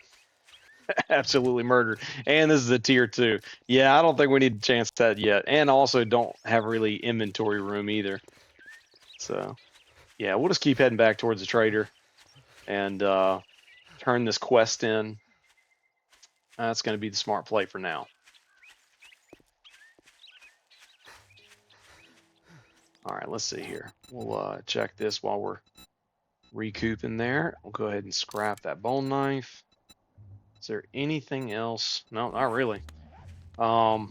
absolutely murdered. And this is a tier 2. Yeah, I don't think we need to chance that yet. And also don't have really inventory room either. So, yeah, we'll just keep heading back towards the trader and turn this quest in. That's going to be the smart play for now. All right, let's see here. We'll check this while we're recouping there. We'll go ahead and scrap that bone knife. Is there anything else? No, not really. I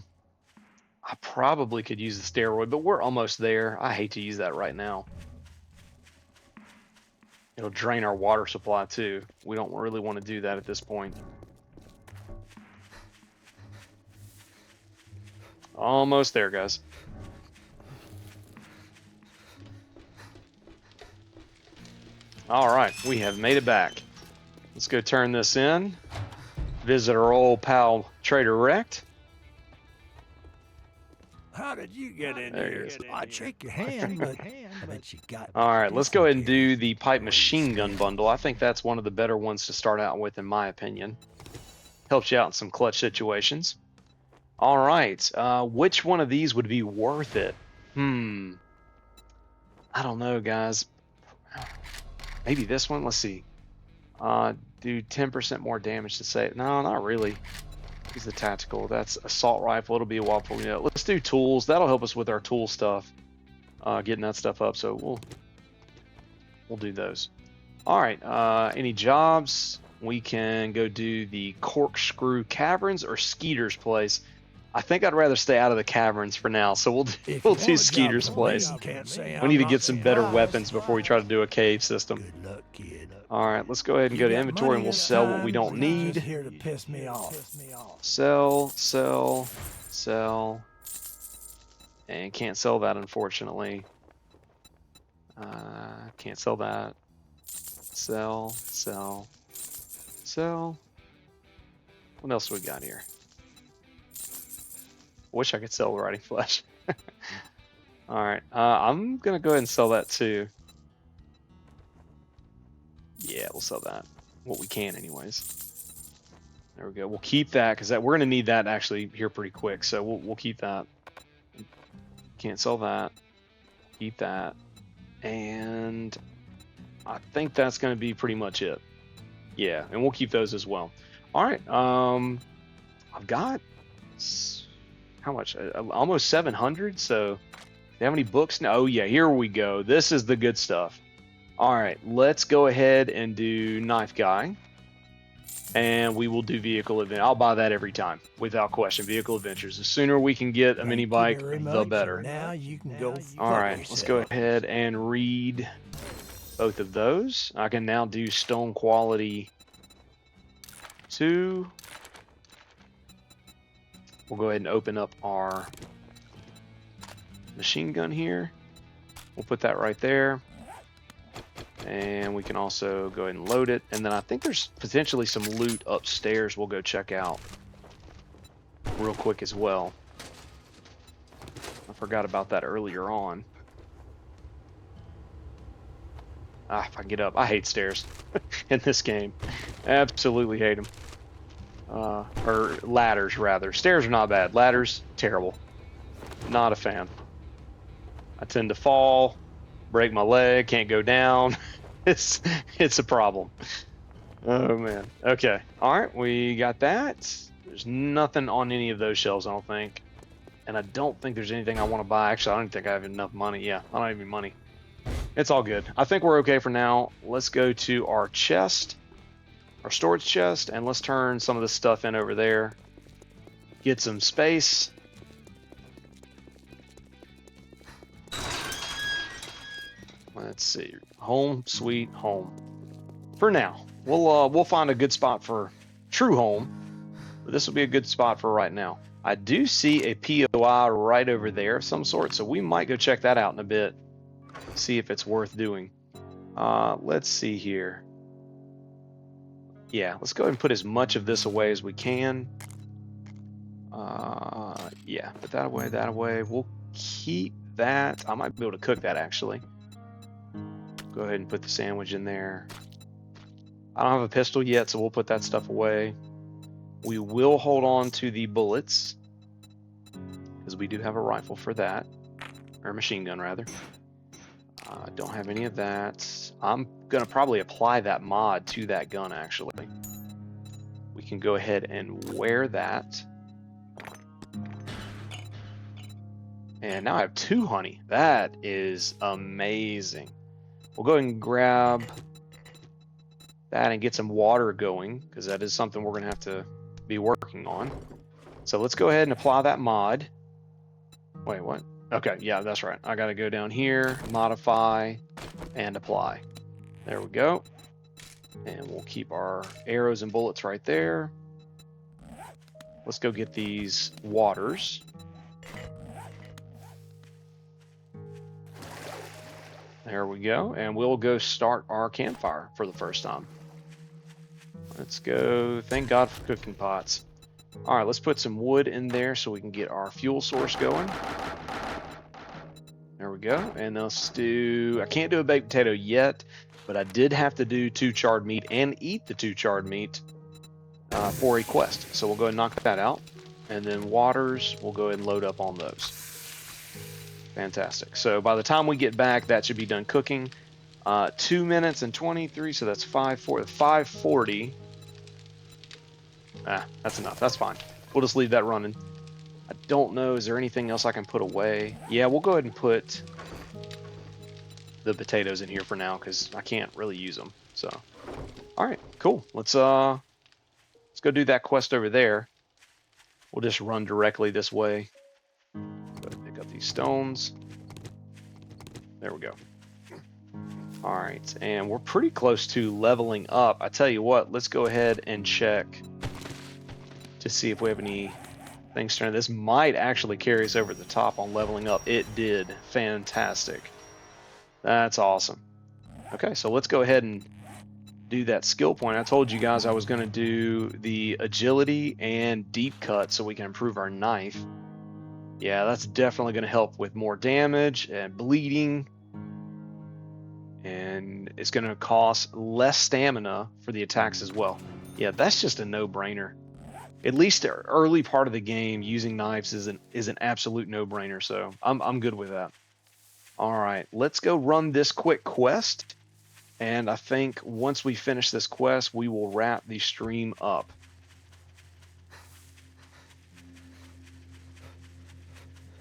probably could use the steroid, but we're almost there. I hate to use that right now. It'll drain our water supply too. We don't really want to do that at this point. Almost there, guys. All right, we have made it back. Let's go turn this in. Visit our old pal Trader Rect. How did you get in here? I'd shake your hand, but you got. All right, let's go ahead and do the pipe machine gun bundle. I think that's one of the better ones to start out with, in my opinion. Helps you out in some clutch situations. All right, which one of these would be worth it? I don't know, guys. Maybe this one. Let's see. Do 10% more damage to save. No, not really. Use the tactical. That's assault rifle. It'll be a while before we know it. Let's do tools. That'll help us with our tool stuff. Getting that stuff up. So we'll do those. All right. Any jobs? We can go do the Corkscrew Caverns or Skeeter's Place. I think I'd rather stay out of the caverns for now, so we'll do Skeeter's Place. We need to get some better weapons before we try to do a cave system. Good luck, kid. All right, let's go ahead and go to inventory and we'll sell what we don't need. Just here to piss me off. Sell, sell, sell. And can't sell that, unfortunately. Can't sell that. Sell, sell, sell. What else we got here? wish I could sell rotting flesh. All right, I'm gonna go ahead and sell that too. Yeah, we'll sell that. What we can, anyways. There we go. We'll keep that because we're gonna need that actually here pretty quick. So we'll keep that. Can't sell that. Keep that, and I think that's gonna be pretty much it. Yeah, and we'll keep those as well. All right. I've got how much? Almost 700. So, do you have any books now? Oh yeah, here we go. This is the good stuff. All right, let's go ahead and do Knife Guy, and we will do Vehicle Adventure. I'll buy that every time, without question. Vehicle Adventures. The sooner we can get a mini bike, the better. Now you can go. All right, let's go ahead and read both of those. I can now do Stone Quality 2. We'll go ahead and open up our machine gun here. We'll put that right there. And we can also go ahead and load it. And then I think there's potentially some loot upstairs we'll go check out real quick as well. I forgot about that earlier on. If I can get up. I hate stairs in this game. Absolutely hate them. Or ladders, rather. Stairs are not bad. Ladders, terrible. Not a fan. I tend to fall, break my leg, can't go down. It's a problem. Oh, man. Okay. All right, we got that. There's nothing on any of those shelves, I don't think. And I don't think there's anything I want to buy. Actually, I don't think I have enough money. Yeah, I don't have any money. It's all good. I think we're okay for now. Let's go to our chest, our storage chest, and let's turn some of this stuff in over there. Get some space. Let's see. Home sweet home. For now, we'll find a good spot for true home. But this will be a good spot for right now. I do see a POI right over there of some sort, so we might go check that out in a bit. See if it's worth doing. Let's see here. Yeah, let's go ahead and put as much of this away as we can. Yeah, put that away, that away. We'll keep that. I might be able to cook that actually. Go ahead and put the sandwich in there. I don't have a pistol yet, so we'll put that stuff away. We will hold on to the bullets, because we do have a rifle for that. Or a machine gun, rather. Don't have any of that. I'm going to probably apply that mod to that gun, actually. We can go ahead and wear that. And now I have 2 honey. That is amazing. We'll go ahead and grab that and get some water going, because that is something we're going to have to be working on. So let's go ahead and apply that mod. Wait, what? Okay, yeah, that's right. I got to go down here, modify, and apply. There we go. And we'll keep our arrows and bullets right there. Let's go get these waters. There we go. And we'll go start our campfire for the first time. Let's go. Thank God for cooking pots. All right, let's put some wood in there so we can get our fuel source going. There we go. And let's do, I can't do a baked potato yet, but I did have to do 2 charred meat and eat the 2 charred meat for a quest. So we'll go ahead and knock that out. And then waters, we'll go ahead and load up on those. Fantastic. So by the time we get back, that should be done cooking. 2 minutes and 23, so that's 540. That's enough. That's fine. We'll just leave that running. I don't know. Is there anything else I can put away? Yeah, we'll go ahead and put the potatoes in here for now because I can't really use them. So, all right, cool. Let's go do that quest over there. We'll just run directly this way. Go ahead and pick up these stones. There we go. All right, and we're pretty close to leveling up. I tell you what, let's go ahead and check to see if we have any things turned. This might actually carry us over the top on leveling up. It did. Fantastic. That's awesome. Okay, so let's go ahead and do that skill point. I told you guys I was going to do the agility and deep cut so we can improve our knife. Yeah, that's definitely going to help with more damage and bleeding. And it's going to cost less stamina for the attacks as well. Yeah, that's just a no-brainer. At least the early part of the game, using knives is an absolute no-brainer. So I'm good with that. All right, let's go run this quick quest. And I think once we finish this quest, we will wrap the stream up.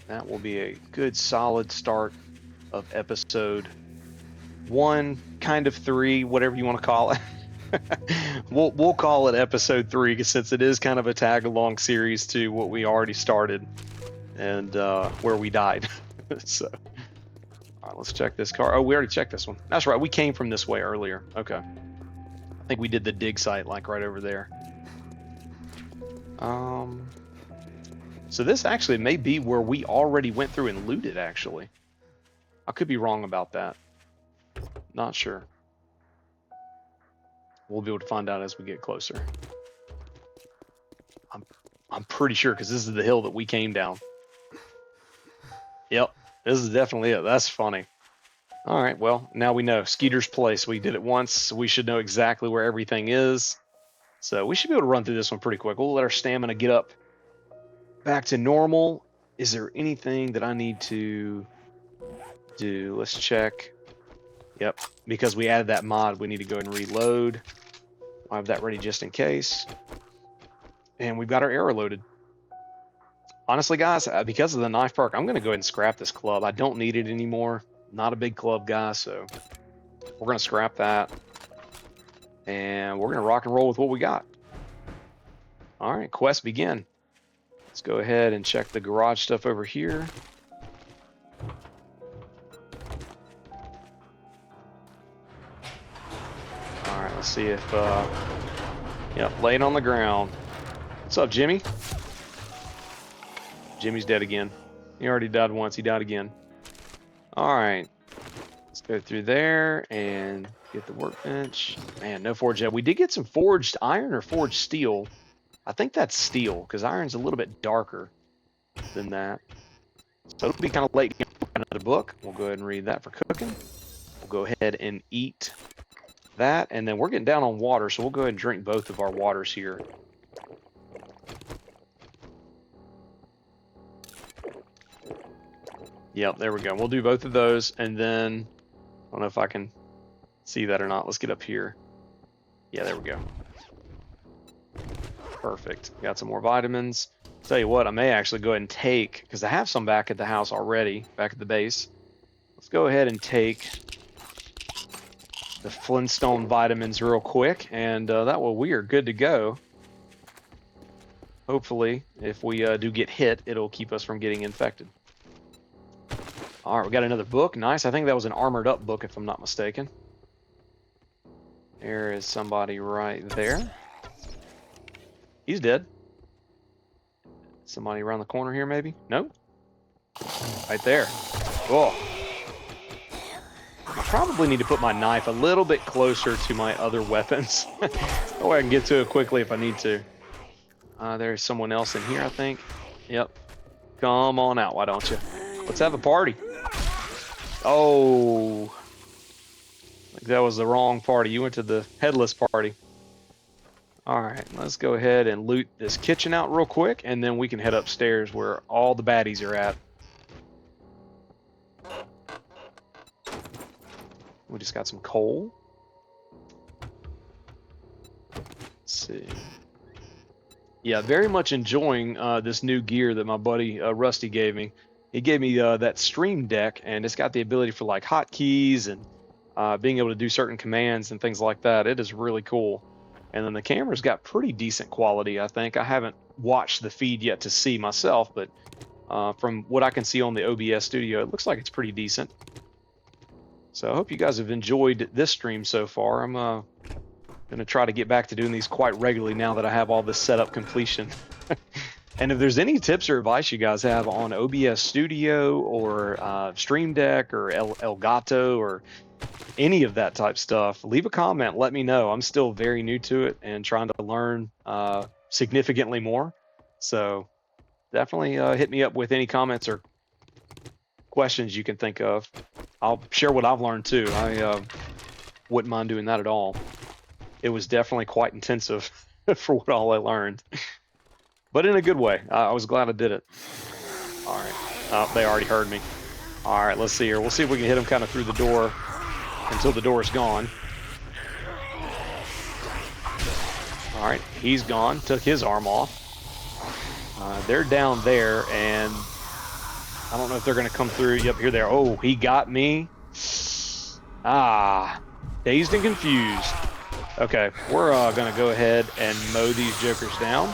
That will be a good solid start of episode 1, kind of 3, whatever you want to call it. we'll call it episode 3, since it is kind of a tag along series to what we already started and where we died. So, all right, let's check this car. Oh, we already checked this one. That's right. We came from this way earlier. Okay. I think we did the dig site like right over there. So this actually may be where we already went through and looted, actually. I could be wrong about that. Not sure. We'll be able to find out as we get closer. I'm pretty sure, because this is the hill that we came down. Yep, this is definitely it. That's funny. All right, well, now we know. Skeeter's Place. We did it once, so we should know exactly where everything is. So we should be able to run through this one pretty quick. We'll let our stamina get up back to normal. Is there anything that I need to do? Let's check. Yep, because we added that mod, we need to go ahead and reload. I'll have that ready just in case. And we've got our arrow loaded. Honestly, guys, because of the knife perk, I'm going to go ahead and scrap this club. I don't need it anymore. Not a big club guy, so we're going to scrap that. And we're going to rock and roll with what we got. All right, quest begin. Let's go ahead and check the garage stuff over here. All right, let's see if, yep, laying on the ground. What's up, Jimmy? Jimmy's dead again. He already died once, he died again. All right, let's go through there and get the workbench. Man, no forged yet. We did get some forged iron or forged steel. I think that's steel, because iron's a little bit darker than that. So it'll be kind of late to get another book. We'll go ahead and read that for cooking. We'll go ahead and eat that, and then we're getting down on water, so we'll go ahead and drink both of our waters here. Yep, there we go. We'll do both of those, and then I don't know if I can see that or not. Let's get up here. Yeah, there we go. Perfect. Got some more vitamins. Tell you what, I may actually go ahead and take, because I have some back at the house already, back at the base. Let's go ahead and take the Flintstone vitamins real quick, and that way we are good to go. Hopefully, if we do get hit, it'll keep us from getting infected. All right, we got another book. Nice. I think that was an armored up book, if I'm not mistaken. There is somebody right there. He's dead. Somebody around the corner here, maybe? No? Right there. Oh. I probably need to put my knife a little bit closer to my other weapons. That way I can get to it quickly if I need to. There's someone else in here, I think. Yep. Come on out, why don't you? Let's have a party. Oh. Like that was the wrong party. You went to the headless party. Alright, let's go ahead and loot this kitchen out real quick, and then we can head upstairs where all the baddies are at. We just got some coal. Let's see. Yeah, very much enjoying this new gear that my buddy Rusty gave me. He gave me that Stream Deck, and it's got the ability for like hotkeys and being able to do certain commands and things like that. It is really cool. And then the camera's got pretty decent quality, I think. I haven't watched the feed yet to see myself, but from what I can see on the OBS studio, it looks like it's pretty decent. So I hope you guys have enjoyed this stream so far. I'm going to try to get back to doing these quite regularly now that I have all this setup completion. And if there's any tips or advice you guys have on OBS Studio or Stream Deck or Elgato or any of that type stuff, leave a comment. Let me know. I'm still very new to it and trying to learn significantly more. So definitely hit me up with any comments or questions you can think of. I'll share what I've learned too. I wouldn't mind doing that at all. It was definitely quite intensive for what all I learned, but in a good way. I was glad I did it. All right. Oh, they already heard me. All right, let's see here. We'll see if we can hit them kind of through the door until the door is gone. All right, he's gone. Took his arm off. They're down there, and I don't know if they're going to come through. Yep, here they are. Oh, he got me. Ah, dazed and confused. Okay, we're going to go ahead and mow these jokers down.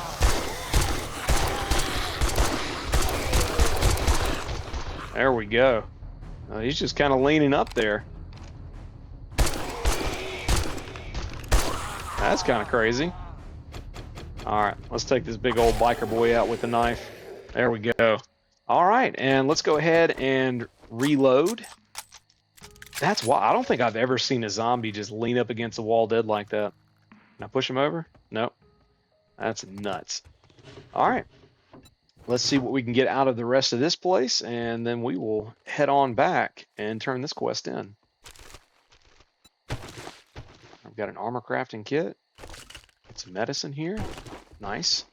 There we go. He's just kind of leaning up there. That's kind of crazy. All right, let's take this big old biker boy out with the knife. There we go. All right, and let's go ahead and reload. That's why I don't think I've ever seen a zombie just lean up against the wall dead like that. Can I push him over? Nope. That's nuts. All right. Let's see what we can get out of the rest of this place, and then we will head on back and turn this quest in. I've got an armor crafting kit. Get some medicine here. Nice.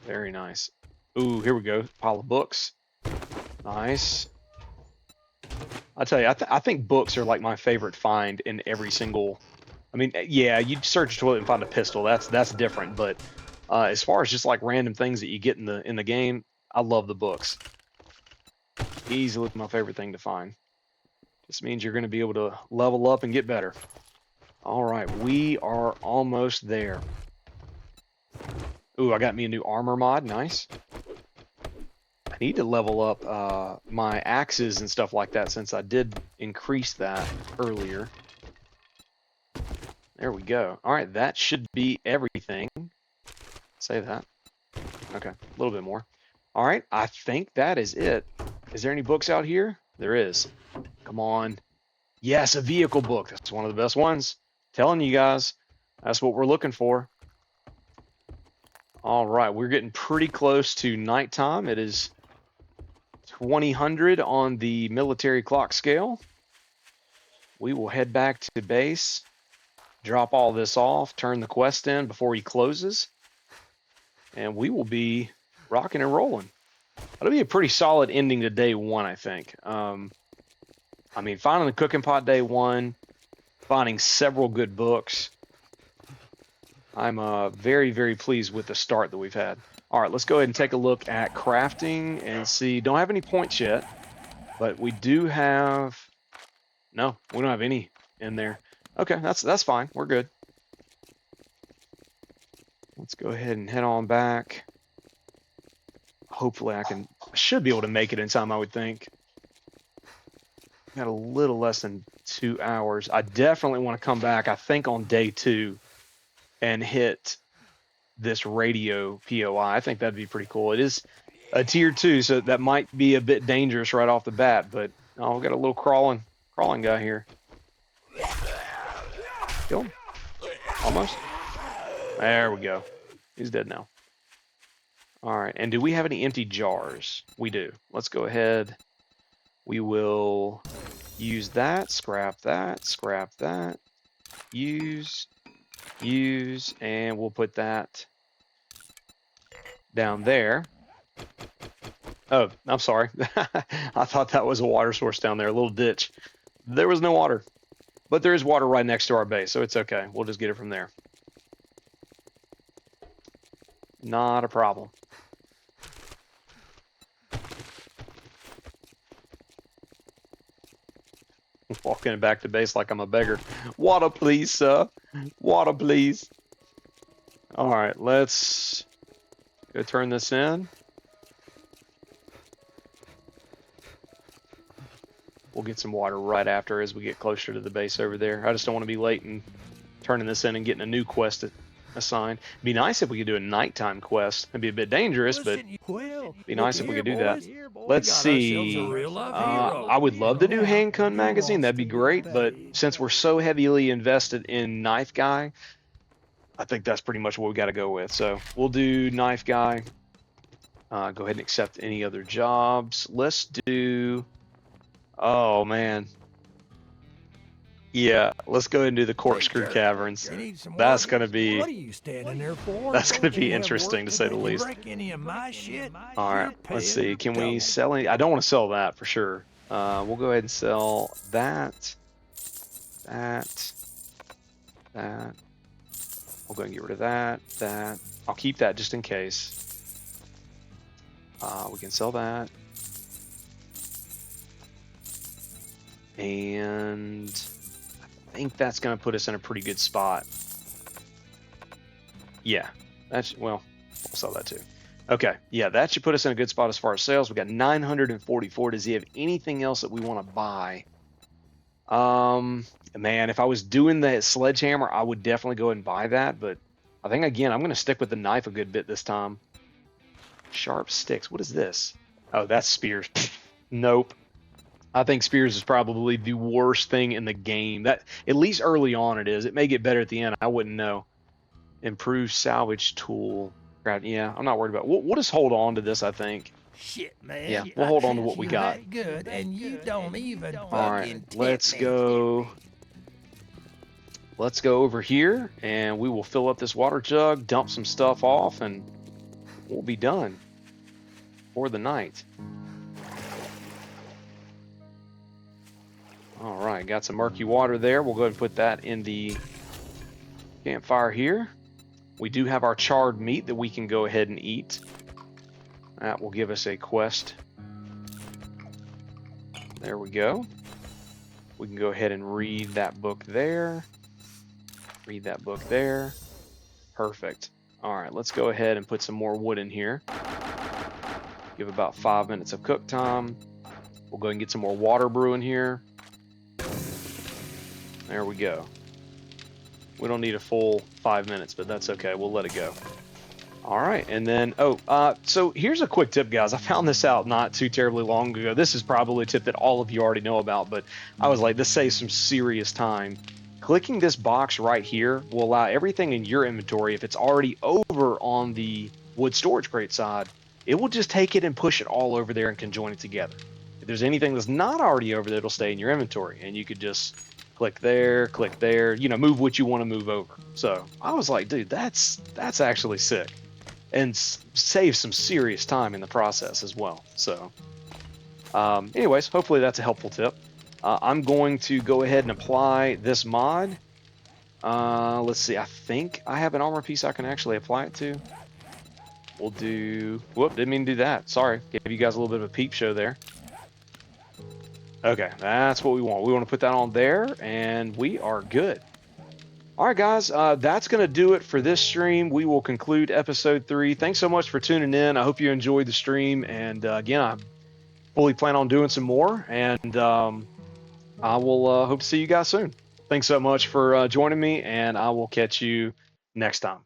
Very nice. Ooh, here we go. Pile of books. Nice. I tell you, I think books are like my favorite find in every single. I mean, yeah, you search a toilet and find a pistol. That's different. But as far as just like random things that you get in the game, I love the books. Easily my favorite thing to find. This means you're going to be able to level up and get better. All right, we are almost there. Ooh, I got me a new armor mod. Nice. I need to level up my axes and stuff like that since I did increase that earlier. There we go. All right, that should be everything. Save that. Okay, a little bit more. All right, I think that is it. Is there any books out here? There is. Come on. Yes, a vehicle book. That's one of the best ones. Telling you guys, that's what we're looking for. All right, we're getting pretty close to nighttime. It is 2000 on the military clock scale. We will head back to base, drop all this off, turn the quest in before he closes, and we will be rocking and rolling. That'll be a pretty solid ending to day one, I think. I mean, finding the cooking pot day one, finding several good books. I'm very, very pleased with the start that we've had. All right, let's go ahead and take a look at crafting and see. Don't have any points yet, but we do have. No, we don't have any in there. Okay, that's fine. We're good. Let's go ahead and head on back. Hopefully, I should be able to make it in time, I would think. Got a little less than 2 hours. I definitely want to come back, I think, on day 2 and hit this radio POI. I think that'd be pretty cool. It is a tier 2, so that might be a bit dangerous right off the bat, but oh, we got a little crawling guy here. Kill him. Almost. There we go. He's dead now. All right, and do we have any empty jars? We do. Let's go ahead. We will use that, scrap that, scrap that, use, and we'll put that down there. Oh, I'm sorry. I thought that was a water source down there, a little ditch. There was no water, but there is water right next to our base, so it's okay. We'll just get it from there. Not a problem. Walking back to base like I'm a beggar. Water, please, sir. Water, please. All right, let's go turn this in. We'll get some water right after as we get closer to the base over there. I just don't want to be late and turning this in and getting a new quest assigned. It'd be nice if we could do a nighttime quest. It'd be a bit dangerous, but it'd be nice if we could do that. Let's see. I would love to do Handgun Magazine. That'd be great, but since we're so heavily invested in Knife Guy, I think that's pretty much what we got to go with. So we'll do knife guy. Go ahead and accept any other jobs. Let's do, oh man. Yeah, let's go ahead and do the corkscrew caverns. That's going to be, What are you standing there for? that's going to Don't be you have interesting work to say the do? You least. break any of my shit? All right, let's see. Can we sell any? I don't want to sell that for sure. We'll go ahead and sell that, that. We'll go ahead and get rid of that. I'll keep that just in case. We can sell that. And I think that's going to put us in a pretty good spot. Yeah, well, we'll sell that too. Okay, yeah, that should put us in a good spot as far as sales. We got 944. Does he have anything else that we want to buy? Man, if I was doing the sledgehammer, I would definitely go ahead and buy that. But I think, again, I'm going to stick with the knife a good bit this time. Sharp sticks. What is this? Oh, that's spears. Nope. I think spears is probably the worst thing in the game. That, at least early on it is. It may get better at the end. I wouldn't know. Improve salvage tool. Yeah, I'm not worried about it. We'll just hold on to this, I think. Shit, man. Yeah, we'll hold on to what we got. Good, and you don't even All right, let's go. Let's go over here, and we will fill up this water jug, dump some stuff off, and we'll be done for the night. All right, got some murky water there. We'll go ahead and put that in the campfire here. We do have our charred meat that we can go ahead and eat. That will give us a quest. There we go. We can go ahead and read that book there. Read that book there. Perfect. All right, let's go ahead and put some more wood in here. Give about 5 minutes of cook time. We'll go ahead and get some more water brewing here. There we go. We don't need a full 5 minutes, but that's okay. We'll let it go. All right, and then, so here's a quick tip, guys. I found this out not too terribly long ago. This is probably a tip that all of you already know about, but I was like, this saves some serious time. Clicking this box right here will allow everything in your inventory, if it's already over on the wood storage crate side, it will just take it and push it all over there and conjoin it together. If there's anything that's not already over there, it'll stay in your inventory, and you could just click there, you know, move what you want to move over. So I was like, dude, that's actually sick, and save some serious time in the process as well. So anyways, hopefully that's a helpful tip. I'm going to go ahead and apply this mod. Let's see, I think I have an armor piece I can actually apply it to. We'll do, whoop, didn't mean to do that. Sorry, gave you guys a little bit of a peep show there. Okay, that's what we want. We want to put that on there, and we are good. All right, guys, that's going to do it for this stream. We will conclude episode 3. Thanks so much for tuning in. I hope you enjoyed the stream, and again, I fully plan on doing some more, and I will hope to see you guys soon. Thanks so much for joining me, and I will catch you next time.